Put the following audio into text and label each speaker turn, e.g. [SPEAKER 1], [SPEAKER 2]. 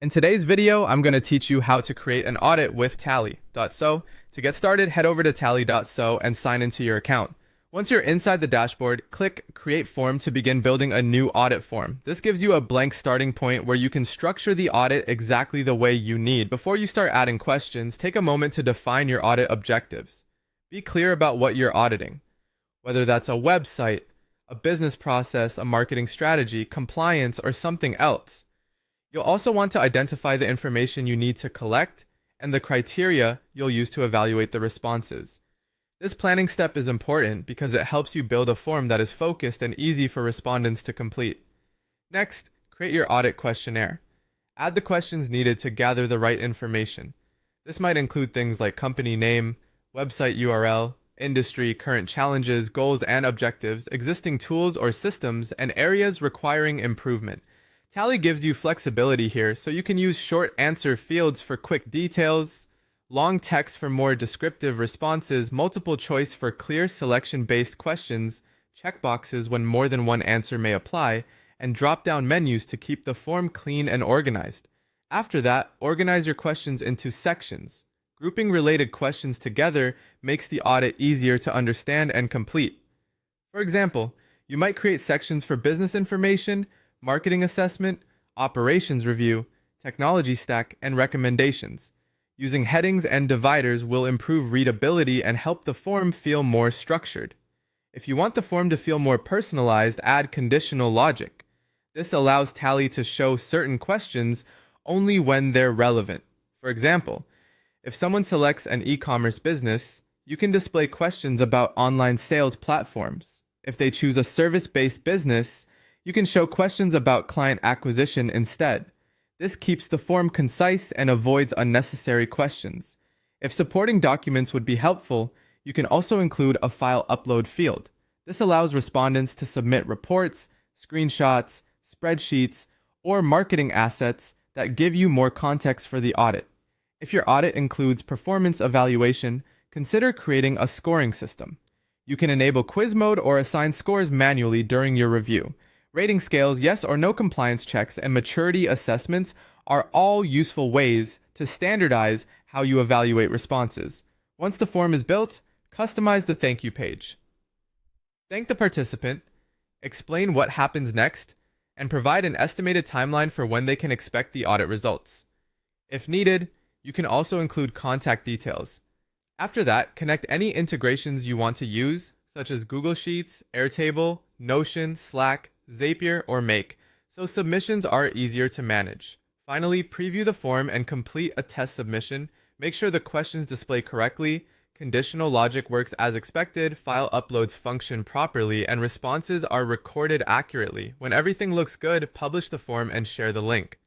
[SPEAKER 1] In today's video, I'm going to teach you how to create an audit with Tally.so. To get started, head over to Tally.so and sign into your account. Once you're inside the dashboard, click Create Form to begin building a new audit form. This gives you a blank starting point where you can structure the audit exactly the way you need. Before you start adding questions, take a moment to define your audit objectives. Be clear about what you're auditing, whether that's a website, a business process, a marketing strategy, compliance, or something else. You'll also want to identify the information you need to collect and the criteria you'll use to evaluate the responses. This planning step is important because it helps you build a form that is focused and easy for respondents to complete. Next, create your audit questionnaire. Add the questions needed to gather the right information. This might include things like company name, website URL, industry, current challenges, goals and objectives, existing tools or systems, and areas requiring improvement. Tally gives you flexibility here, so you can use short answer fields for quick details, long text for more descriptive responses, multiple choice for clear selection-based questions, checkboxes when more than one answer may apply, and drop-down menus to keep the form clean and organized. After that, organize your questions into sections. Grouping related questions together makes the audit easier to understand and complete. For example, you might create sections for business information, marketing assessment, operations review, technology stack, and recommendations. Using headings and dividers will improve readability and help the form feel more structured. If you want the form to feel more personalized, add conditional logic. This allows Tally to show certain questions only when they're relevant. For example, if someone selects an e-commerce business, you can display questions about online sales platforms. If they choose a service-based business, you can show questions about client acquisition instead. This keeps the form concise and avoids unnecessary questions. If supporting documents would be helpful, you can also include a file upload field. This allows respondents to submit reports, screenshots, spreadsheets, or marketing assets that give you more context for the audit. If your audit includes performance evaluation, consider creating a scoring system. You can enable quiz mode or assign scores manually during your review. Rating scales, yes or no compliance checks, and maturity assessments are all useful ways to standardize how you evaluate responses. Once the form is built, customize the thank you page. Thank the participant, explain what happens next, and provide an estimated timeline for when they can expect the audit results. If needed, you can also include contact details. After that, connect any integrations you want to use, such as Google Sheets, Airtable, Notion, Slack, Zapier, or Make, so submissions are easier to manage. Finally, preview the form and complete a test submission. Make sure the questions display correctly, conditional logic works as expected, file uploads function properly, and responses are recorded accurately. When everything looks good, publish the form and share the link.